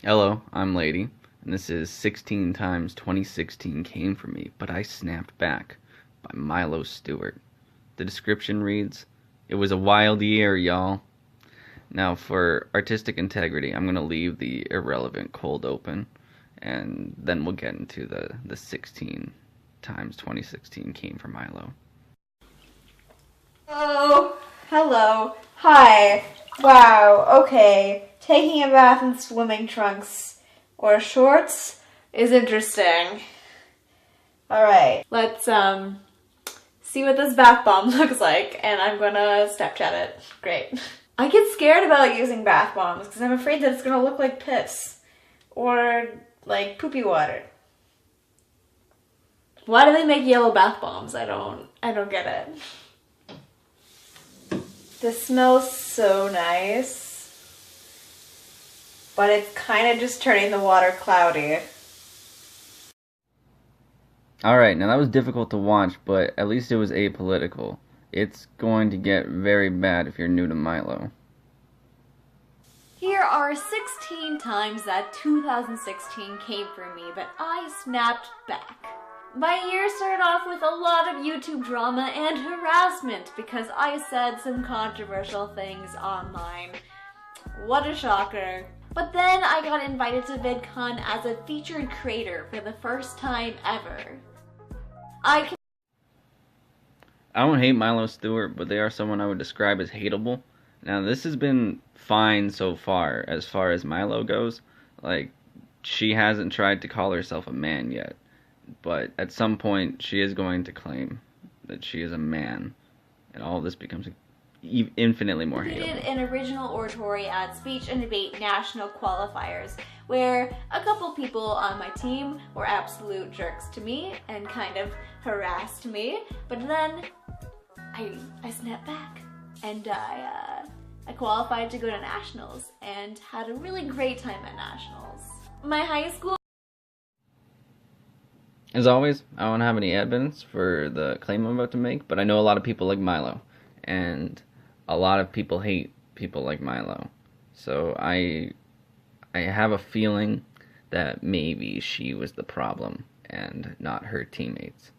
Hello, I'm Lady, and this is 16 times 2016 came for me, but I snapped back by Milo Stewart. The description reads, "It was a wild year, y'all." Now, for artistic integrity, I'm going to leave the irrelevant cold open, and then we'll get into the 16 times 2016 came for Milo. Oh, hello. Hi. Wow, okay. Taking a bath in swimming trunks or shorts is interesting. Alright, let's see what this bath bomb looks like, and I'm gonna Snapchat it. Great. I get scared about using bath bombs because I'm afraid that it's gonna look like piss or like poopy water. Why do they make yellow bath bombs? I don't get it. This smells so nice. But it's kind of just turning the water cloudy. Alright, now that was difficult to watch, but at least it was apolitical. It's going to get very bad if you're new to Milo. Here are 16 times that 2016 came for me, but I snapped back. My year started off with a lot of YouTube drama and harassment because I said some controversial things online. What a shocker. But then I got invited to VidCon as a featured creator for the first time ever. I don't hate Milo Stewart, but they are someone I would describe as hateable. Now, this has been fine so far as Milo goes. Like, she hasn't tried to call herself a man yet. But at some point, she is going to claim that she is a man. And all of this becomes infinitely more hateable. Did an original oratory at Speech and Debate National Qualifiers, where a couple people on my team were absolute jerks to me and kind of harassed me, but then I snapped back and I qualified to go to nationals and had a really great time at nationals. My high school. As always, I don't have any evidence for the claim I'm about to make, but I know a lot of people like Milo, and a lot of people hate people like Milo. So I have a feeling that maybe she was the problem and not her teammates.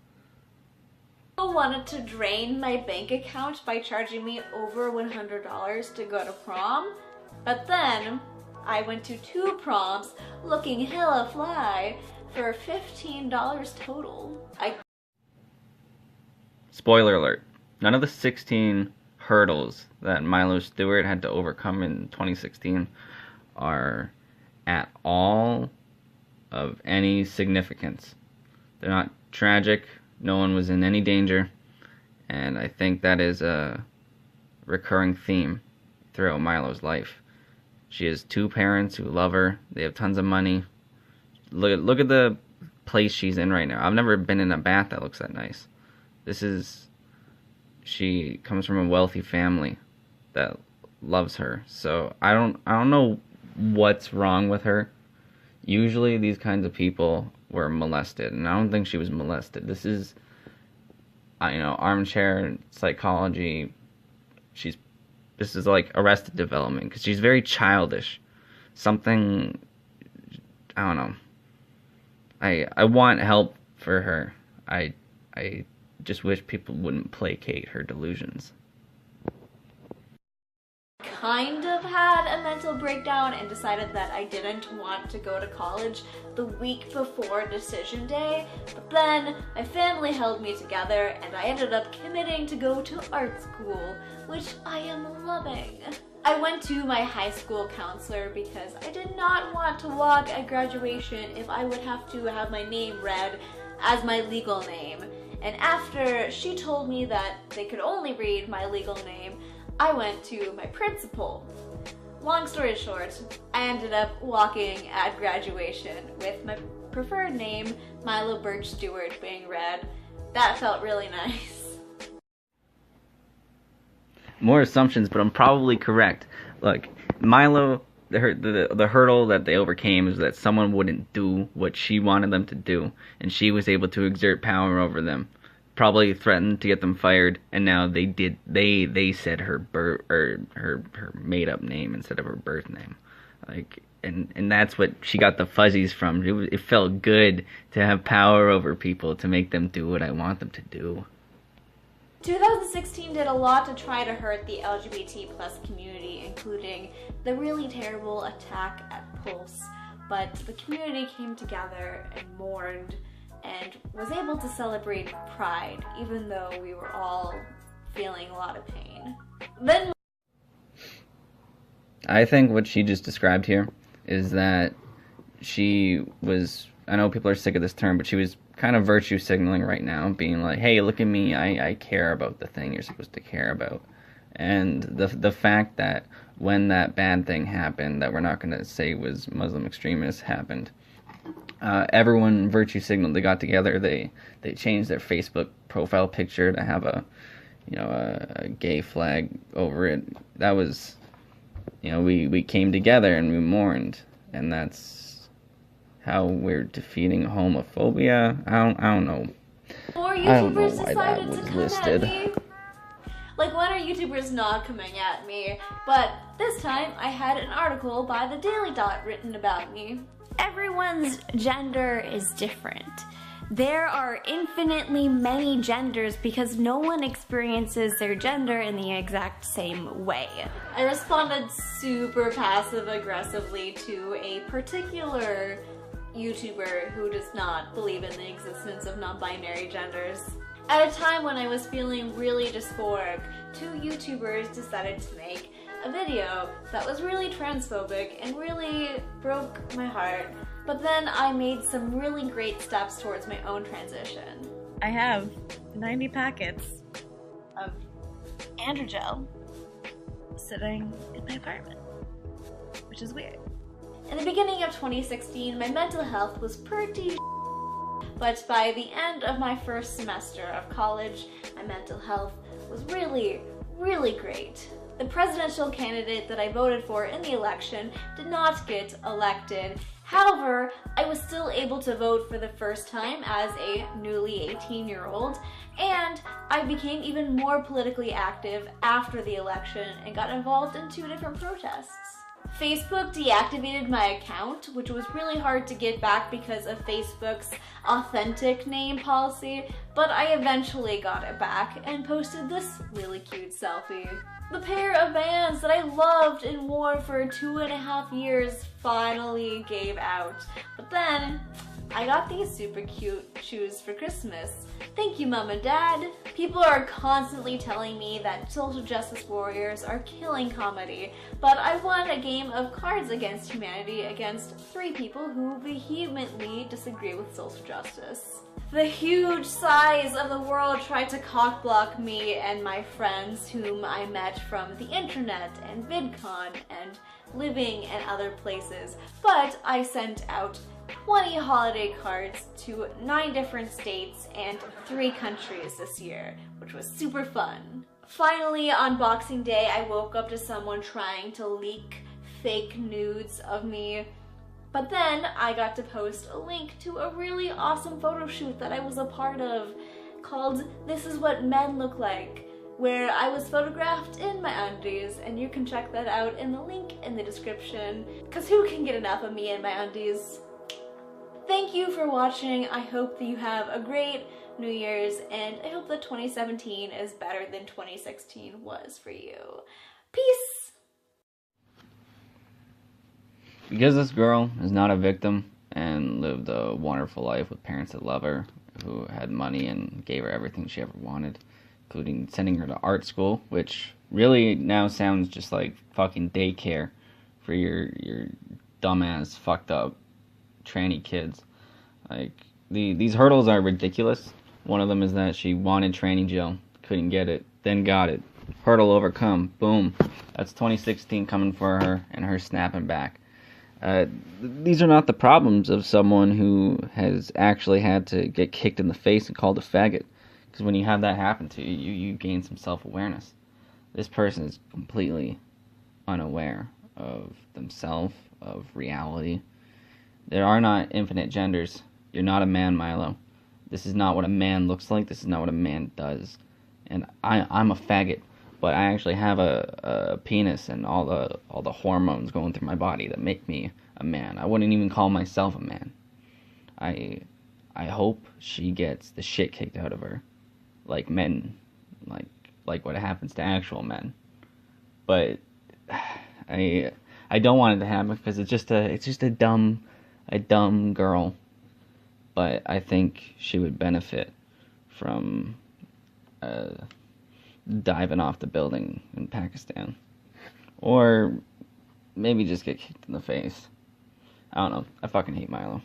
People wanted to drain my bank account by charging me over $100 to go to prom, but then I went to 2 proms looking hella fly for $15 total. Spoiler alert, none of the 16 hurdles that Milo Stewart had to overcome in 2016 are at all of any significance. They're not tragic, no one was in any danger, and I think that is a recurring theme throughout Milo's life. She has 2 parents who love her, they have tons of money. Look at the place she's in right now. I've never been in a bath that looks that nice. She comes from a wealthy family that loves her. So I don't know what's wrong with her. Usually these kinds of people were molested, and I don't think she was molested. This is armchair psychology. This is like Arrested Development, because she's very childish. Something, I don't know. I want help for her. I just wish people wouldn't placate her delusions. Kind of had a mental breakdown and decided that I didn't want to go to college the week before decision day, but then my family held me together and I ended up committing to go to art school, which I am loving. I went to my high school counselor because I did not want to walk at graduation if I would have to have my name read as my legal name. And after she told me that they could only read my legal name, I went to my principal. Long story short, I ended up walking at graduation with my preferred name, Milo Stewart, being read. That felt really nice. More assumptions, but I'm probably correct. Look, Milo, the hurdle that they overcame is that someone wouldn't do what she wanted them to do, and she was able to exert power over them. Probably threatened to get them fired, and now they said her made up name instead of her birth name. Like, and that's what she got the fuzzies from. It felt good to have power over people, to make them do what I want them to do. 2016 did a lot to try to hurt the LGBT plus community, including the really terrible attack at Pulse, but the community came together and mourned and was able to celebrate Pride, even though we were all feeling a lot of pain. Then I think what she just described here is that she was, I know people are sick of this term, but she was kind of virtue signaling right now, being like, hey, look at me, I care about the thing you're supposed to care about. And the fact that when that bad thing happened, that we're not going to say was Muslim extremists, happened, everyone virtue signaled. They got together, they changed their Facebook profile picture to have a gay flag over it. That was, we came together and we mourned, and that's how we're defeating homophobia. I don't know. More YouTubers I don't know why that decided was to come listed. at me. Like, when are YouTubers not coming at me? But this time, I had an article by the Daily Dot written about me. Everyone's gender is different. There are infinitely many genders because no one experiences their gender in the exact same way. I responded super passive-aggressively to a particular YouTuber who does not believe in the existence of non-binary genders. At a time when I was feeling really dysphoric, two YouTubers decided to make a video that was really transphobic and really broke my heart. But then I made some really great steps towards my own transition. I have 90 packets of androgel sitting in my apartment, which is weird. In the beginning of 2016, my mental health was pretty but by the end of my first semester of college, my mental health was really, really great. The presidential candidate that I voted for in the election did not get elected. However, I was still able to vote for the first time as a newly 18-year-old, and I became even more politically active after the election and got involved in 2 different protests. Facebook deactivated my account, which was really hard to get back because of Facebook's authentic name policy, but I eventually got it back and posted this really cute selfie. The pair of Vans that I loved and wore for 2.5 years finally gave out, but then I got these super cute shoes for Christmas. Thank you, Mom and Dad. People are constantly telling me that social justice warriors are killing comedy, but I won a game of Cards Against Humanity against 3 people who vehemently disagree with social justice. The huge size of the world tried to cockblock me and my friends whom I met from the internet and VidCon and living in other places, but I sent out 20 holiday cards to 9 different states and 3 countries this year, which was super fun. Finally, on Boxing Day, I woke up to someone trying to leak fake nudes of me. But then I got to post a link to a really awesome photo shoot that I was a part of called This Is What Men Look Like, where I was photographed in my undies, and you can check that out in the link in the description, because who can get enough of me and my undies? Thank you for watching. I hope that you have a great New Year's, and I hope that 2017 is better than 2016 was for you. Peace! Because this girl is not a victim and lived a wonderful life with parents that love her, who had money and gave her everything she ever wanted, including sending her to art school, which really now sounds just like fucking daycare for your dumbass, fucked up, tranny kids. Like, these hurdles are ridiculous. One of them is that she wanted tranny jail, couldn't get it, then got it. Hurdle overcome. Boom. That's 2016 coming for her and her snapping back. These are not the problems of someone who has actually had to get kicked in the face and called a faggot. Because when you have that happen to you, you gain some self-awareness. This person is completely unaware of themselves, of reality. There are not infinite genders. You're not a man, Milo. This is not what a man looks like. This is not what a man does. And I'm a faggot. but I actually have a penis and all the hormones going through my body that make me a man. I wouldn't even call myself a man. I hope she gets the shit kicked out of her, like men, like what happens to actual men. But I don't want it to happen because it's just a dumb girl. But I think she would benefit from diving off the building in Pakistan, or maybe just get kicked in the face. I don't know. I fucking hate Milo.